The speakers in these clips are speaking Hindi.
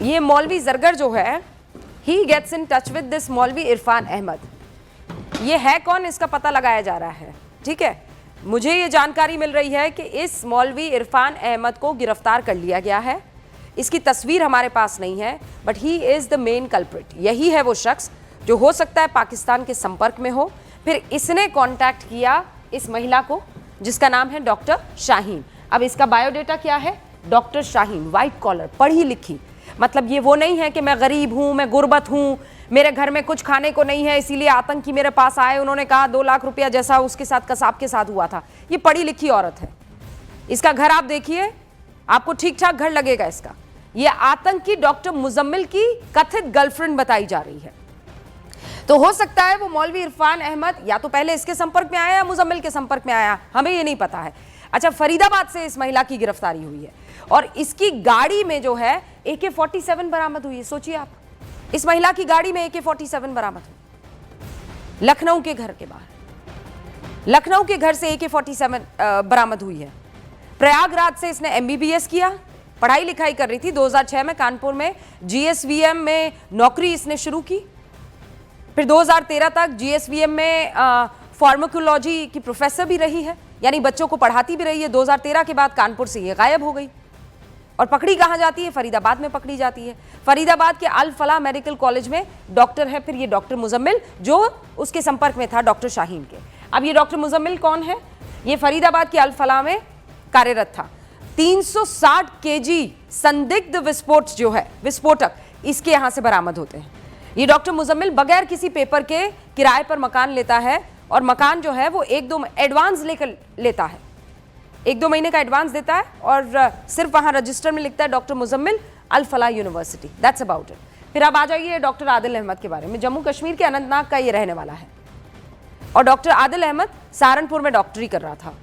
ये मौलवी जरगर जो है, he gets in touch with this मौलवी इरफान अहमद। ये है कौन, इसका पता लगाया जा रहा है। ठीक है, मुझे ये जानकारी मिल रही है कि इस मौलवी इरफान अहमद को गिरफ्तार कर लिया गया है। इसकी तस्वीर हमारे पास नहीं है, but he is the main culprit. यही है वो शख्स जो हो सकता है पाकिस्तान के संपर्क में हो। फिर इसने कांटेक्ट किया इस महिला को जिसका नाम है डॉक्टर शाहीन। अब इसका बायोडेटा क्या है, डॉक्टर शाहीन, वाइट कॉलर, पढ़ी लिखी। मतलब ये वो नहीं है कि मैं गरीब हूं, मैं गुर्बत हूं, मेरे घर में कुछ खाने को नहीं है इसीलिए आतंकी मेरे पास आए, उन्होंने कहा 2 लाख रुपया, जैसा उसके साथ कसाब के साथ हुआ था। ये पढ़ी लिखी औरत है। इसका घर आप देखिए, आपको ठीक ठाक घर लगेगा इसका। ये आतंकी डॉक्टर मुजम्मिल की कथित गर्लफ्रेंड बताई जा रही है। तो हो सकता है वो मौलवी इरफान अहमद या तो पहले इसके संपर्क में आया या मुजम्मिल के संपर्क में आया, हमें ये नहीं पता है। अच्छा, फरीदाबाद से इस महिला की गिरफ्तारी हुई है और इसकी गाड़ी में जो है AK-47 बरामद हुई है। सोचिए आप, इस महिला की गाड़ी में AK-47 बरामद हुई। लखनऊ के घर के बाहर, लखनऊ के घर से AK-47 बरामद हुई है। प्रयागराज से इसने MBBS किया, पढ़ाई लिखाई कर रही थी। 2006 में कानपुर में GSVM में नौकरी इसने शुरू की। फिर 2013 तक GSVM में फार्माकोलॉजी की प्रोफेसर भी रही है, यानी बच्चों को पढ़ाती भी रही है। 2013 के बाद कानपुर से ये गायब हो गई और पकड़ी कहाँ जाती है, फरीदाबाद में पकड़ी जाती है। फरीदाबाद के अल फलाह मेडिकल कॉलेज में डॉक्टर है फिर ये डॉक्टर मुजम्मिल, जो उसके संपर्क में था डॉक्टर शाहीन के। अब ये डॉक्टर मुजम्मिल कौन है, ये फरीदाबाद के अल फलाह में कार्यरत था। 360 kg संदिग्ध विस्फोट जो है, विस्फोटक, इसके यहां से बरामद होते हैं। ये डॉक्टर मुजम्मिल बगैर किसी पेपर के किराए पर मकान लेता है और मकान जो है वो 1-2 एडवांस लेकर लेता है, 1-2 महीने का एडवांस देता है और सिर्फ वहां रजिस्टर में लिखता है doctor Muzammil Al Falah university, that's about it. फिर आप आ जाइए डॉक्टर आदिल अहमद के बारे में। जम्मू कश्मीर के अनंतनाग का ये रहने वाला है और डॉक्टर आदिल अहमद सहारनपुर में डॉक्टरी कर रहा था।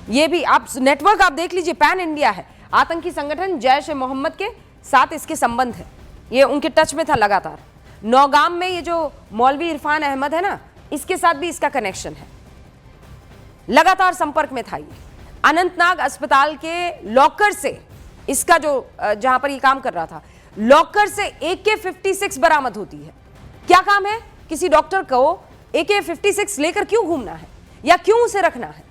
ये भी आप नेटवर्क आप देख लीजिए, पैन इंडिया है। आतंकी संगठन जैश ए मोहम्मद के साथ इसके संबंध है, ये उनके टच में था लगातार। नौगाम में ये जो मौलवी इरफान अहमद है ना, इसके साथ भी इसका कनेक्शन है, लगातार संपर्क में था। ये अनंतनाग अस्पताल के लॉकर से इसका जो जहां पर ये काम कर रहा था, लॉकर से AK-56 बरामद होती है। क्या काम है, किसी डॉक्टर को AK-56 लेकर क्यों घूमना है या क्यों उसे रखना है।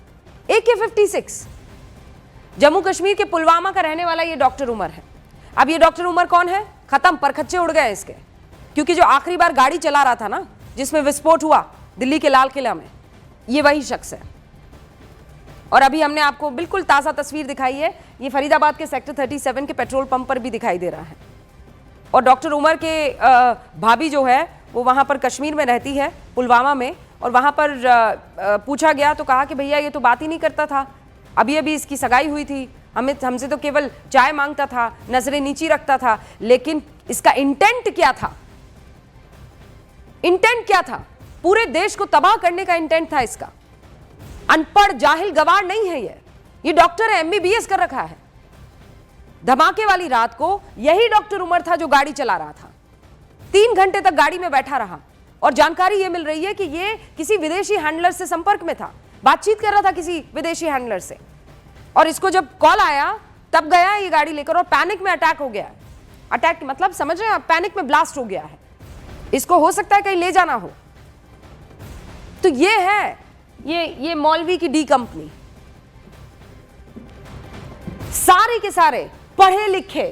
AK-56 जम्मू कश्मीर के पुलवामा का रहने वाला ये डॉक्टर उमर है। अब ये डॉक्टर उमर कौन है, खत्म, परखच्चे उड़ गए इसके, क्योंकि जो आखिरी बार गाड़ी चला रहा था ना जिसमें विस्फोट हुआ दिल्ली के लाल किला में, ये वही शख्स है। और अभी हमने आपको बिल्कुल ताज़ा तस्वीर दिखाई है, ये फरीदाबाद के सेक्टर 37 के पेट्रोल पंप पर भी दिखाई दे रहा है। और डॉक्टर उमर के भाभी जो है वो वहाँ पर कश्मीर में रहती है, पुलवामा में, और वहाँ पर पूछा गया तो कहा कि भैया ये तो बात ही नहीं करता था, अभी अभी इसकी सगाई हुई थी, हमसे तो केवल चाय मांगता था, नजरें नीची रखता था। लेकिन इसका इंटेंट क्या था, इंटेंट क्या था, पूरे देश को तबाह करने का इंटेंट था इसका। अनपढ़ जाहिल गवार नहीं है ये डॉक्टर है, MBBS कर रखा है। धमाके वाली रात को यही डॉक्टर उमर था जो गाड़ी चला रहा था, 3 घंटे तक गाड़ी में बैठा रहा और जानकारी यह मिल रही है कि ये किसी विदेशी हैंडलर से संपर्क में था, बातचीत कर रहा था किसी विदेशी हैंडलर से। और इसको जब कॉल आया तब गया ये गाड़ी लेकर और पैनिक में अटैक हो गया। अटैक मतलब समझ रहे हैं आप, पैनिक में ब्लास्ट हो गया है, इसको हो सकता है कहीं ले जाना हो। तो ये है ये मौलवी की डी कंपनी, सारे के सारे पढ़े लिखे